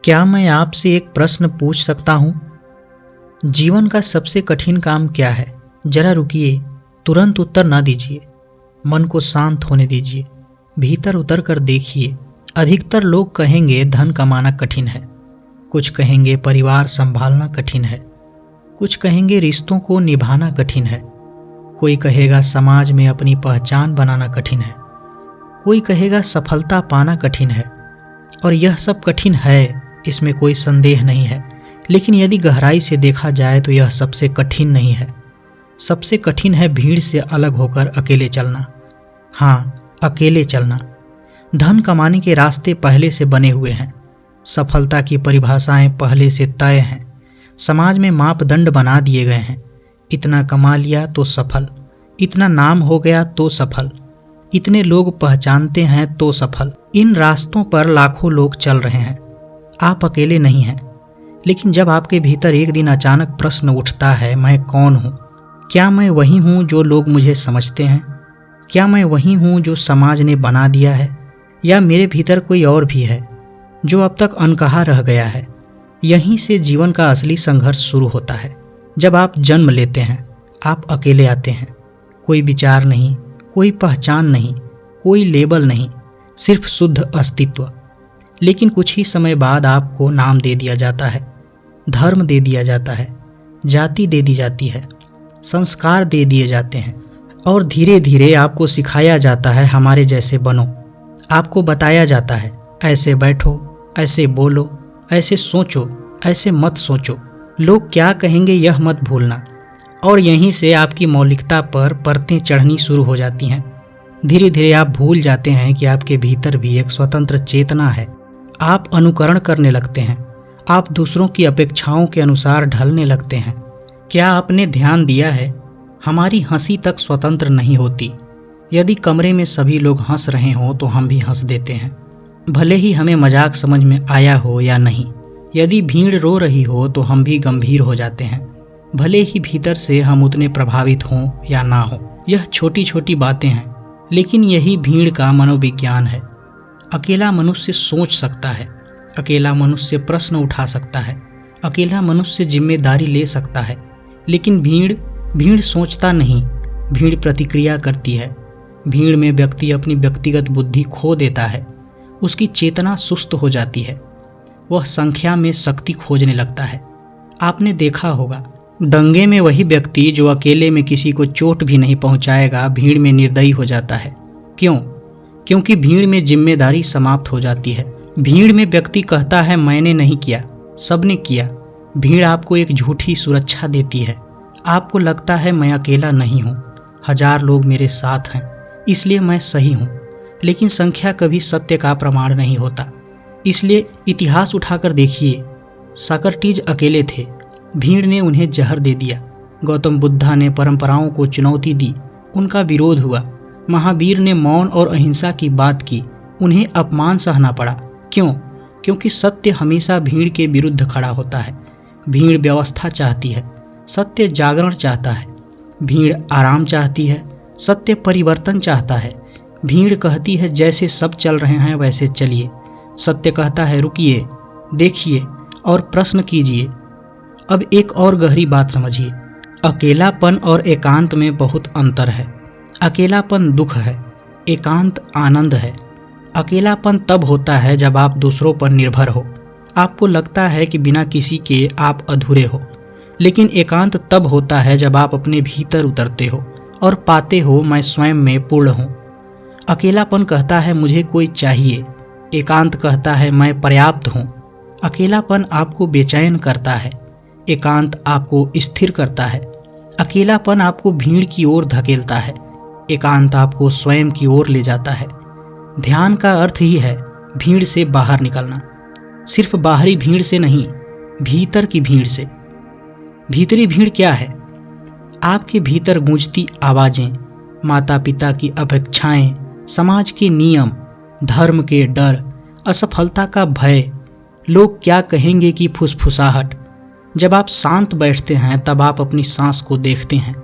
क्या मैं आपसे एक प्रश्न पूछ सकता हूँ? जीवन का सबसे कठिन काम क्या है? जरा रुकिए, तुरंत उत्तर ना दीजिए। मन को शांत होने दीजिए, भीतर उतर कर देखिए। अधिकतर लोग कहेंगे धन कमाना कठिन है, कुछ कहेंगे परिवार संभालना कठिन है, कुछ कहेंगे रिश्तों को निभाना कठिन है, कोई कहेगा समाज में अपनी पहचान बनाना कठिन है, कोई कहेगा सफलता पाना कठिन है। और यह सब कठिन है, इसमें कोई संदेह नहीं है। लेकिन यदि गहराई से देखा जाए तो यह सबसे कठिन नहीं है। सबसे कठिन है भीड़ से अलग होकर अकेले चलना। हाँ, अकेले चलना। धन कमाने के रास्ते पहले से बने हुए हैं, सफलता की परिभाषाएं पहले से तय हैं, समाज में मापदंड बना दिए गए हैं। इतना कमा लिया तो सफल, इतना नाम हो गया तो सफल, इतने लोग पहचानते हैं तो सफल। इन रास्तों पर लाखों लोग चल रहे हैं। आप अकेले नहीं हैं। लेकिन जब आपके भीतर एक दिन अचानक प्रश्न उठता है, मैं कौन हूँ? क्या मैं वही हूँ जो लोग मुझे समझते हैं? क्या मैं वही हूँ जो समाज ने बना दिया है? या मेरे भीतर कोई और भी है जो अब तक अनकहा रह गया है? यहीं से जीवन का असली संघर्ष शुरू होता है। जब आप जन्म लेते हैं, आप अकेले आते हैं। कोई विचार नहीं, कोई पहचान नहीं, कोई लेबल नहीं, सिर्फ शुद्ध अस्तित्व। लेकिन कुछ ही समय बाद आपको नाम दे दिया जाता है, धर्म दे दिया जाता है, जाति दे दी जाती है, संस्कार दे दिए जाते हैं और धीरे धीरे आपको सिखाया जाता है हमारे जैसे बनो। आपको बताया जाता है ऐसे बैठो, ऐसे बोलो, ऐसे सोचो, ऐसे मत सोचो, लोग क्या कहेंगे यह मत भूलना। और यहीं से आपकी मौलिकता पर परतें चढ़नी शुरू हो जाती हैं। धीरे धीरे आप भूल जाते हैं कि आपके भीतर भी एक स्वतंत्र चेतना है। आप अनुकरण करने लगते हैं, आप दूसरों की अपेक्षाओं के अनुसार ढलने लगते हैं। क्या आपने ध्यान दिया है, हमारी हंसी तक स्वतंत्र नहीं होती। यदि कमरे में सभी लोग हंस रहे हों तो हम भी हंस देते हैं, भले ही हमें मजाक समझ में आया हो या नहीं। यदि भीड़ रो रही हो तो हम भी गंभीर हो जाते हैं, भले ही भीतर से हम उतने प्रभावित हों या ना हो। यह छोटी छोटी बातें हैं, लेकिन यही भीड़ का मनोविज्ञान है। अकेला मनुष्य सोच सकता है, अकेला मनुष्य प्रश्न उठा सकता है, अकेला मनुष्य जिम्मेदारी ले सकता है। लेकिन भीड़ सोचता नहीं, भीड़ प्रतिक्रिया करती है। भीड़ में व्यक्ति अपनी व्यक्तिगत बुद्धि खो देता है, उसकी चेतना सुस्त हो जाती है, वह संख्या में शक्ति खोजने लगता है। आपने देखा होगा, दंगे में वही व्यक्ति जो अकेले में किसी को चोट भी नहीं पहुंचाएगा, भीड़ में निर्दयी हो जाता है। क्यों? क्योंकि भीड़ में जिम्मेदारी समाप्त हो जाती है। भीड़ में व्यक्ति कहता है मैंने नहीं किया, सबने किया। भीड़ आपको एक झूठी सुरक्षा देती है। आपको लगता है मैं अकेला नहीं हूँ, 1000 लोग मेरे साथ हैं, इसलिए मैं सही हूँ। लेकिन संख्या कभी सत्य का प्रमाण नहीं होता। इसलिए इतिहास उठाकर देखिए, साक्रेटिस अकेले थे, भीड़ ने उन्हें जहर दे दिया। गौतम बुद्धा ने परंपराओं को चुनौती दी, उनका विरोध हुआ। महावीर ने मौन और अहिंसा की बात की, उन्हें अपमान सहना पड़ा। क्यों? क्योंकि सत्य हमेशा भीड़ के विरुद्ध खड़ा होता है। भीड़ व्यवस्था चाहती है, सत्य जागरण चाहता है। भीड़ आराम चाहती है, सत्य परिवर्तन चाहता है। भीड़ कहती है जैसे सब चल रहे हैं वैसे चलिए, सत्य कहता है रुकिए, देखिए और प्रश्न कीजिए। अब एक और गहरी बात समझिए, अकेलापन और एकांत में बहुत अंतर है। अकेलापन दुख है, एकांत आनंद है। अकेलापन तब होता है जब आप दूसरों पर निर्भर हो, आपको लगता है कि बिना किसी के आप अधूरे हो। लेकिन एकांत तब होता है जब आप अपने भीतर उतरते हो और पाते हो मैं स्वयं में पूर्ण हूँ। अकेलापन कहता है मुझे कोई चाहिए, एकांत कहता है मैं पर्याप्त हूँ। अकेलापन आपको बेचैन करता है, एकांत आपको स्थिर करता है। अकेलापन आपको भीड़ की ओर धकेलता है, एकांत आपको स्वयं की ओर ले जाता है। ध्यान का अर्थ ही है भीड़ से बाहर निकलना, सिर्फ बाहरी भीड़ से नहीं, भीतर की भीड़ से। भीतरी भीड़ क्या है? आपके भीतर गूंजती आवाजें, माता पिता की अपेक्षाएं, समाज के नियम, धर्म के डर, असफलता का भय, लोग क्या कहेंगे की फुसफुसाहट। जब आप शांत बैठते हैं तब आप अपनी सांस को देखते हैं।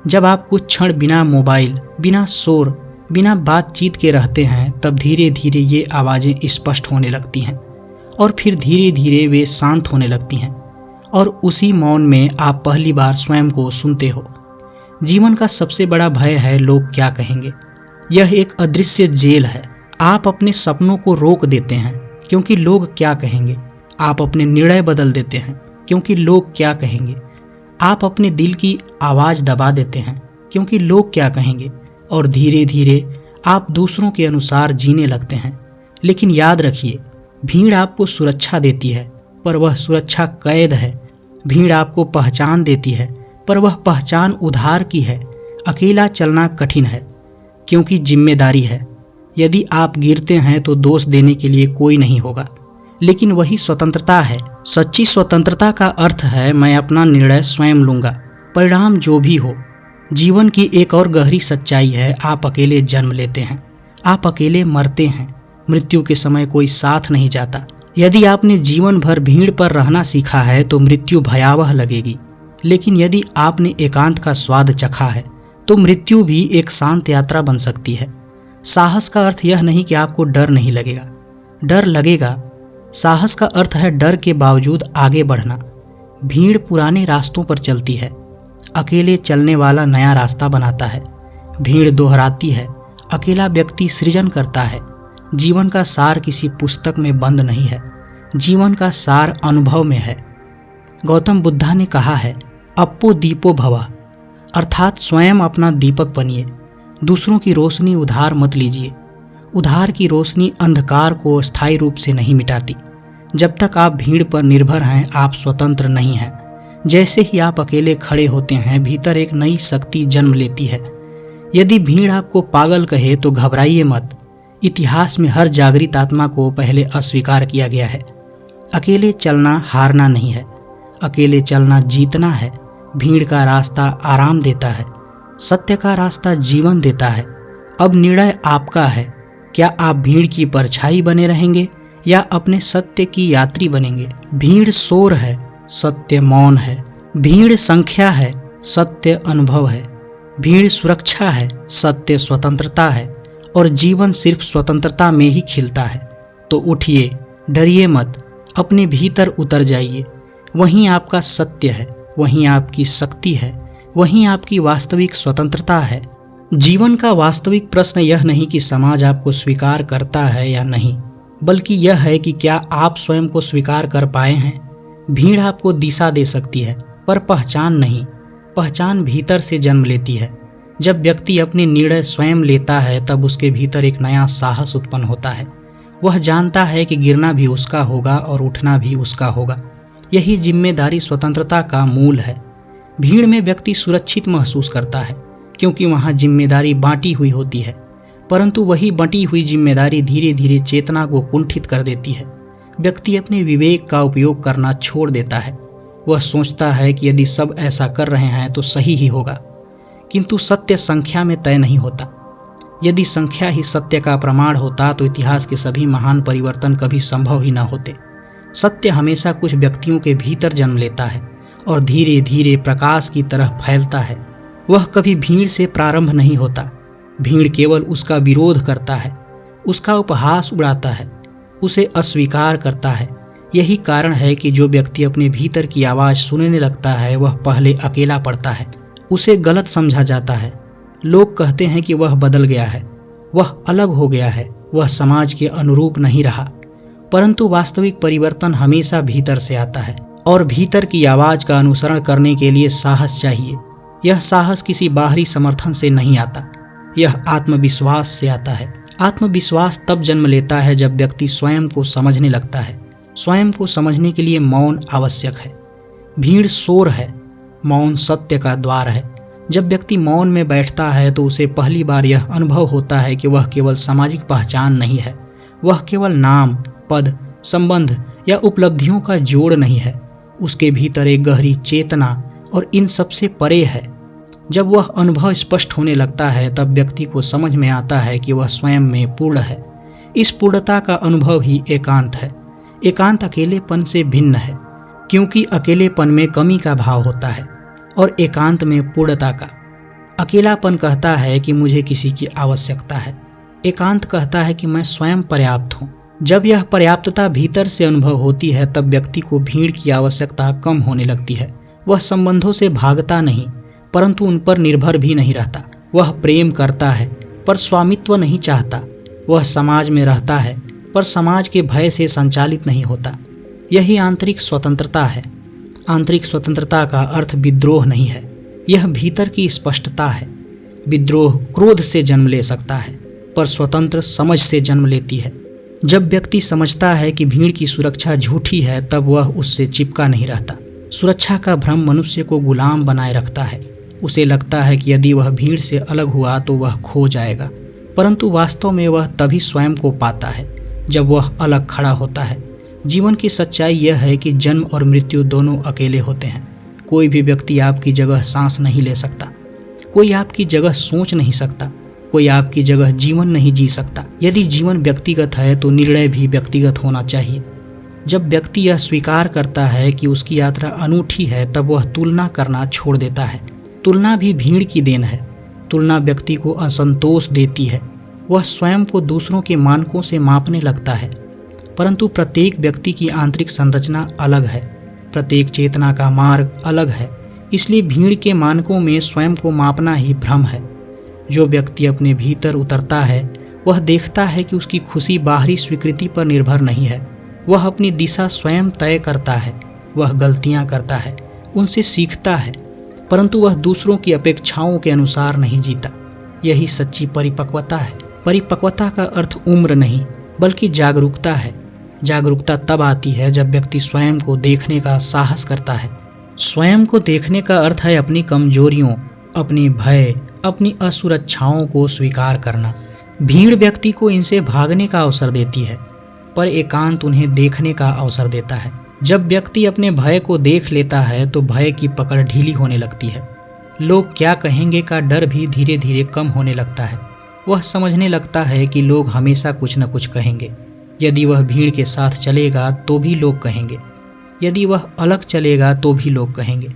जब आप कुछ क्षण बिना मोबाइल, बिना शोर, बिना बातचीत के रहते हैं तब धीरे धीरे ये आवाज़ें स्पष्ट होने लगती हैं। और फिर धीरे धीरे वे शांत होने लगती हैं और उसी मौन में आप पहली बार स्वयं को सुनते हो। जीवन का सबसे बड़ा भय है लोग क्या कहेंगे। यह एक अदृश्य जेल है। आप अपने सपनों को रोक देते हैं क्योंकि लोग क्या कहेंगे। आप अपने निर्णय बदल देते हैं क्योंकि लोग क्या कहेंगे। आप अपने दिल की आवाज़ दबा देते हैं क्योंकि लोग क्या कहेंगे। और धीरे धीरे आप दूसरों के अनुसार जीने लगते हैं। लेकिन याद रखिए, भीड़ आपको सुरक्षा देती है पर वह सुरक्षा कैद है। भीड़ आपको पहचान देती है पर वह पहचान उधार की है। अकेला चलना कठिन है क्योंकि जिम्मेदारी है। यदि आप गिरते हैं तो दोष देने के लिए कोई नहीं होगा, लेकिन वही स्वतंत्रता है। सच्ची स्वतंत्रता का अर्थ है मैं अपना निर्णय स्वयं लूंगा, परिणाम जो भी हो। जीवन की एक और गहरी सच्चाई है, आप अकेले जन्म लेते हैं, आप अकेले मरते हैं। मृत्यु के समय कोई साथ नहीं जाता। यदि आपने जीवन भर भीड़ पर रहना सीखा है तो मृत्यु भयावह लगेगी, लेकिन यदि आपने एकांत का स्वाद चखा है तो मृत्यु भी एक शांत यात्रा बन सकती है। साहस का अर्थ यह नहीं कि आपको डर नहीं लगेगा, डर लगेगा। साहस का अर्थ है डर के बावजूद आगे बढ़ना। भीड़ पुराने रास्तों पर चलती है, अकेले चलने वाला नया रास्ता बनाता है। भीड़ दोहराती है, अकेला व्यक्ति सृजन करता है। जीवन का सार किसी पुस्तक में बंद नहीं है, जीवन का सार अनुभव में है। गौतम बुद्धा ने कहा है, अप्पो दीपो भवा, अर्थात स्वयं अपना दीपक बनिए। दूसरों की रोशनी उधार मत लीजिए। उधार की रोशनी अंधकार को स्थायी रूप से नहीं मिटाती। जब तक आप भीड़ पर निर्भर हैं, आप स्वतंत्र नहीं हैं। जैसे ही आप अकेले खड़े होते हैं, भीतर एक नई शक्ति जन्म लेती है। यदि भीड़ आपको पागल कहे तो घबराइए मत। इतिहास में हर जागृत आत्मा को पहले अस्वीकार किया गया है। अकेले चलना हारना नहीं है, अकेले चलना जीतना है। भीड़ का रास्ता आराम देता है, सत्य का रास्ता जीवन देता है। अब निर्णय आपका है, क्या आप भीड़ की परछाई बने रहेंगे या अपने सत्य की यात्री बनेंगे। भीड़ शोर है, सत्य मौन है। भीड़ संख्या है, सत्य अनुभव है। भीड़ सुरक्षा है, सत्य स्वतंत्रता है। और जीवन सिर्फ स्वतंत्रता में ही खिलता है। तो उठिए, डरिए मत, अपने भीतर उतर जाइए। वहीं आपका सत्य है, वहीं आपकी शक्ति है, वहीं आपकी वास्तविक स्वतंत्रता है। जीवन का वास्तविक प्रश्न यह नहीं कि समाज आपको स्वीकार करता है या नहीं, बल्कि यह है कि क्या आप स्वयं को स्वीकार कर पाए हैं। भीड़ आपको दिशा दे सकती है पर पहचान नहीं। पहचान भीतर से जन्म लेती है। जब व्यक्ति अपने निर्णय स्वयं लेता है तब उसके भीतर एक नया साहस उत्पन्न होता है। वह जानता है कि गिरना भी उसका होगा और उठना भी उसका होगा। यही जिम्मेदारी स्वतंत्रता का मूल है। भीड़ में व्यक्ति सुरक्षित महसूस करता है क्योंकि वहाँ जिम्मेदारी बांटी हुई होती है, परंतु वही बंटी हुई जिम्मेदारी धीरे धीरे चेतना को कुंठित कर देती है। व्यक्ति अपने विवेक का उपयोग करना छोड़ देता है। वह सोचता है कि यदि सब ऐसा कर रहे हैं तो सही ही होगा, किंतु सत्य संख्या में तय नहीं होता। यदि संख्या ही सत्य का प्रमाण होता तो इतिहास के सभी महान परिवर्तन कभी संभव ही न होते। सत्य हमेशा कुछ व्यक्तियों के भीतर जन्म लेता है और धीरे धीरे प्रकाश की तरह फैलता है। वह कभी भीड़ से प्रारंभ नहीं होता। भीड़ केवल उसका विरोध करता है, उसका उपहास उड़ाता है, उसे अस्वीकार करता है। यही कारण है कि जो व्यक्ति अपने भीतर की आवाज़ सुनने लगता है वह पहले अकेला पड़ता है। उसे गलत समझा जाता है। लोग कहते हैं कि वह बदल गया है, वह अलग हो गया है, वह समाज के अनुरूप नहीं रहा। परंतु वास्तविक परिवर्तन हमेशा भीतर से आता है और भीतर की आवाज़ का अनुसरण करने के लिए साहस चाहिए। यह साहस किसी बाहरी समर्थन से नहीं आता, यह आत्मविश्वास से आता है। आत्मविश्वास तब जन्म लेता है जब व्यक्ति स्वयं को समझने लगता है। स्वयं को समझने के लिए मौन आवश्यक है। भीड़ शोर है, मौन सत्य का द्वार है। जब व्यक्ति मौन में बैठता है तो उसे पहली बार यह अनुभव होता है कि वह केवल सामाजिक पहचान नहीं है, वह केवल नाम, पद, संबंध या उपलब्धियों का जोड़ नहीं है। उसके भीतर एक गहरी चेतना और इन सबसे परे है। जब वह अनुभव स्पष्ट होने लगता है तब व्यक्ति को समझ में आता है कि वह स्वयं में पूर्ण है। इस पूर्णता का अनुभव ही एकांत है। एकांत अकेलेपन से भिन्न है, क्योंकि अकेलेपन में कमी का भाव होता है और एकांत में पूर्णता का। अकेलापन कहता है कि मुझे किसी की आवश्यकता है, एकांत कहता है कि मैं स्वयं पर्याप्त हूँ। जब यह पर्याप्तता भीतर से अनुभव होती है तब व्यक्ति को भीड़ की आवश्यकता कम होने लगती है। वह संबंधों से भागता नहीं, परंतु उन पर निर्भर भी नहीं रहता। वह प्रेम करता है पर स्वामित्व नहीं चाहता। वह समाज में रहता है पर समाज के भय से संचालित नहीं होता। यही आंतरिक स्वतंत्रता है। आंतरिक स्वतंत्रता का अर्थ विद्रोह नहीं है, यह भीतर की स्पष्टता है। विद्रोह क्रोध से जन्म ले सकता है, पर स्वतंत्र समझ से जन्म लेती है। जब व्यक्ति समझता है कि भीड़ की सुरक्षा झूठी है, तब वह उससे चिपका नहीं रहता। सुरक्षा का भ्रम मनुष्य को गुलाम बनाए रखता है। उसे लगता है कि यदि वह भीड़ से अलग हुआ तो वह खो जाएगा, परंतु वास्तव में वह तभी स्वयं को पाता है जब वह अलग खड़ा होता है। जीवन की सच्चाई यह है कि जन्म और मृत्यु दोनों अकेले होते हैं। कोई भी व्यक्ति आपकी जगह सांस नहीं ले सकता, कोई आपकी जगह सोच नहीं सकता, कोई आपकी जगह जीवन नहीं जी सकता। यदि जीवन व्यक्तिगत है तो निर्णय भी व्यक्तिगत होना चाहिए। जब व्यक्ति यह स्वीकार करता है कि उसकी यात्रा अनूठी है, तब वह तुलना करना छोड़ देता है। तुलना भी भीड़ की देन है। तुलना व्यक्ति को असंतोष देती है। वह स्वयं को दूसरों के मानकों से मापने लगता है, परंतु प्रत्येक व्यक्ति की आंतरिक संरचना अलग है। प्रत्येक चेतना का मार्ग अलग है, इसलिए भीड़ के मानकों में स्वयं को मापना ही भ्रम है। जो व्यक्ति अपने भीतर उतरता है वह देखता है कि उसकी खुशी बाहरी स्वीकृति पर निर्भर नहीं है। वह अपनी दिशा स्वयं तय करता है। वह गलतियां करता है, उनसे सीखता है, परंतु वह दूसरों की अपेक्षाओं के अनुसार नहीं जीता। यही सच्ची परिपक्वता है। परिपक्वता का अर्थ उम्र नहीं बल्कि जागरूकता है। जागरूकता तब आती है जब व्यक्ति स्वयं को देखने का साहस करता है। स्वयं को देखने का अर्थ है अपनी कमजोरियों, अपनी भय, अपनी असुरक्षाओं को स्वीकार करना। भीड़ व्यक्ति को इनसे भागने का अवसर देती है, पर एकांत उन्हें देखने का अवसर देता है। जब व्यक्ति अपने भय को देख लेता है तो भय की पकड़ ढीली होने लगती है। लोग क्या कहेंगे का डर भी धीरे धीरे कम होने लगता है। वह समझने लगता है कि लोग हमेशा कुछ न कुछ कहेंगे। यदि वह भीड़ के साथ चलेगा तो भी लोग कहेंगे, यदि वह अलग चलेगा तो भी लोग कहेंगे।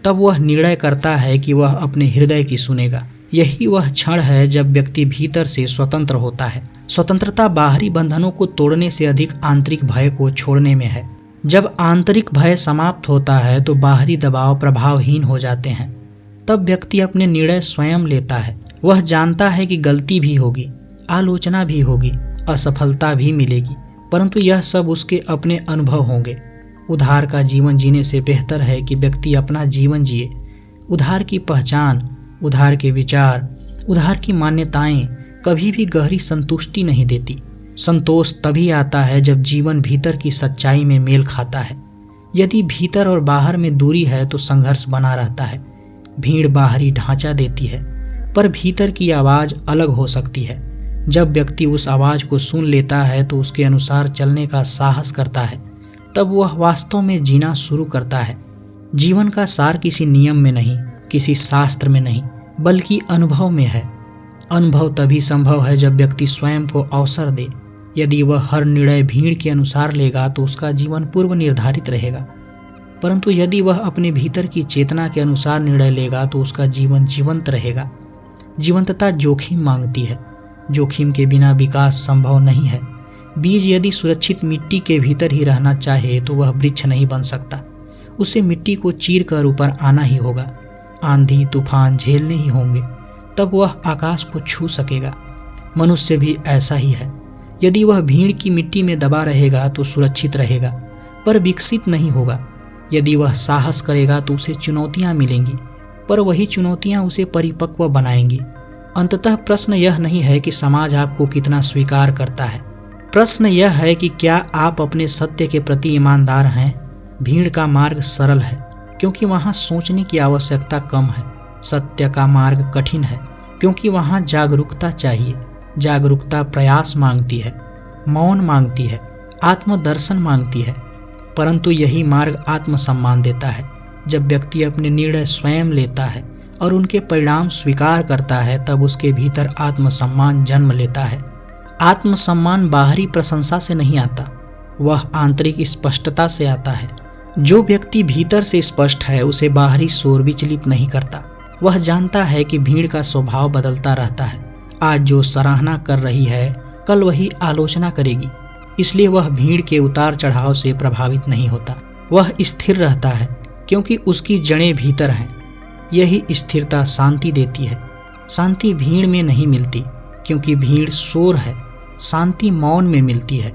तब वह निर्णय करता है कि वह अपने हृदय की सुनेगा। यही वह क्षण है जब व्यक्ति भीतर से स्वतंत्र होता है। स्वतंत्रता बाहरी बंधनों को तोड़ने से अधिक आंतरिक भय को छोड़ने में है। जब आंतरिक भय समाप्त होता है तो बाहरी दबाव प्रभावहीन हो जाते हैं। तब व्यक्ति अपने निर्णय स्वयं लेता है। वह जानता है कि गलती भी होगी, आलोचना भी होगी, असफलता भी मिलेगी, परंतु यह सब उसके अपने अनुभव होंगे। उधार का जीवन जीने से बेहतर है कि व्यक्ति अपना जीवन जिए। उधार की पहचान, उधार के विचार, उधार की मान्यताएं कभी भी गहरी संतुष्टि नहीं देती। संतोष तभी आता है जब जीवन भीतर की सच्चाई में मेल खाता है। यदि भीतर और बाहर में दूरी है तो संघर्ष बना रहता है। भीड़ बाहरी ढांचा देती है, पर भीतर की आवाज अलग हो सकती है। जब व्यक्ति उस आवाज को सुन लेता है तो उसके अनुसार चलने का साहस करता है, तब वह वास्तव में जीना शुरू करता है। जीवन का सार किसी नियम में नहीं, किसी शास्त्र में नहीं, बल्कि अनुभव में है। अनुभव तभी संभव है जब व्यक्ति स्वयं को अवसर दे। यदि वह हर निर्णय भीड़ के अनुसार लेगा तो उसका जीवन पूर्व निर्धारित रहेगा, परंतु यदि वह अपने भीतर की चेतना के अनुसार निर्णय लेगा तो उसका जीवन जीवंत रहेगा। जीवंतता जोखिम मांगती है। जोखिम के बिना विकास संभव नहीं है। बीज यदि सुरक्षित मिट्टी के भीतर ही रहना चाहे तो वह वृक्ष नहीं बन सकता। उसे मिट्टी को चीर कर ऊपर आना ही होगा। आंधी तूफान झेलने ही होंगे, तब वह आकाश को छू सकेगा। मनुष्य भी ऐसा ही है। यदि वह भीड़ की मिट्टी में दबा रहेगा तो सुरक्षित रहेगा, पर विकसित नहीं होगा। यदि वह साहस करेगा तो उसे चुनौतियां मिलेंगी, पर वही चुनौतियां उसे परिपक्व बनाएंगी। अंततः प्रश्न यह नहीं है कि समाज आपको कितना स्वीकार करता है। प्रश्न यह है कि क्या आप अपने सत्य के प्रति ईमानदार हैं। भीड़ का मार्ग सरल है क्योंकि वहाँ सोचने की आवश्यकता कम है। सत्य का मार्ग कठिन है क्योंकि वहाँ जागरूकता चाहिए। जागरूकता प्रयास मांगती है, मौन मांगती है, आत्मदर्शन मांगती है, परंतु यही मार्ग आत्मसम्मान देता है। जब व्यक्ति अपने निर्णय स्वयं लेता है और उनके परिणाम स्वीकार करता है, तब उसके भीतर आत्मसम्मान जन्म लेता है। आत्मसम्मान बाहरी प्रशंसा से नहीं आता, वह आंतरिक स्पष्टता से आता है। जो व्यक्ति भीतर से स्पष्ट है उसे बाहरी शोर विचलित नहीं करता। वह जानता है कि भीड़ का स्वभाव बदलता रहता है। आज जो सराहना कर रही है कल वही आलोचना करेगी। इसलिए वह भीड़ के उतार चढ़ाव से प्रभावित नहीं होता। वह स्थिर रहता है क्योंकि उसकी जड़ें भीतर हैं। यही स्थिरता शांति देती है। शांति भीड़ में नहीं मिलती क्योंकि भीड़ शोर है। शांति मौन में मिलती है।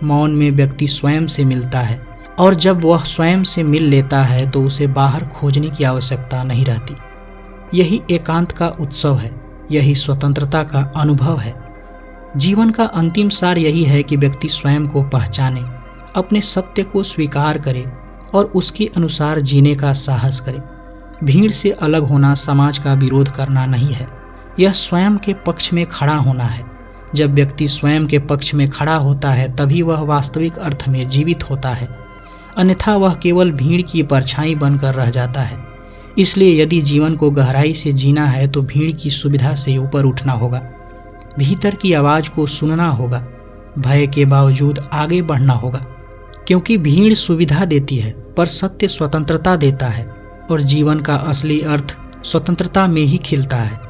मौन में व्यक्ति स्वयं से मिलता है, और जब वह स्वयं से मिल लेता है तो उसे बाहर खोजने की आवश्यकता नहीं रहती। यही एकांत का उत्सव है। यही स्वतंत्रता का अनुभव है। जीवन का अंतिम सार यही है कि व्यक्ति स्वयं को पहचाने, अपने सत्य को स्वीकार करे और उसके अनुसार जीने का साहस करे। भीड़ से अलग होना समाज का विरोध करना नहीं है, यह स्वयं के पक्ष में खड़ा होना है। जब व्यक्ति स्वयं के पक्ष में खड़ा होता है तभी वह वास्तविक अर्थ में जीवित होता है, अन्यथा वह केवल भीड़ की परछाई बनकर रह जाता है। इसलिए यदि जीवन को गहराई से जीना है तो भीड़ की सुविधा से ऊपर उठना होगा, भीतर की आवाज़ को सुनना होगा, भय के बावजूद आगे बढ़ना होगा। क्योंकि भीड़ सुविधा देती है पर सत्य स्वतंत्रता देता है, और जीवन का असली अर्थ स्वतंत्रता में ही खिलता है।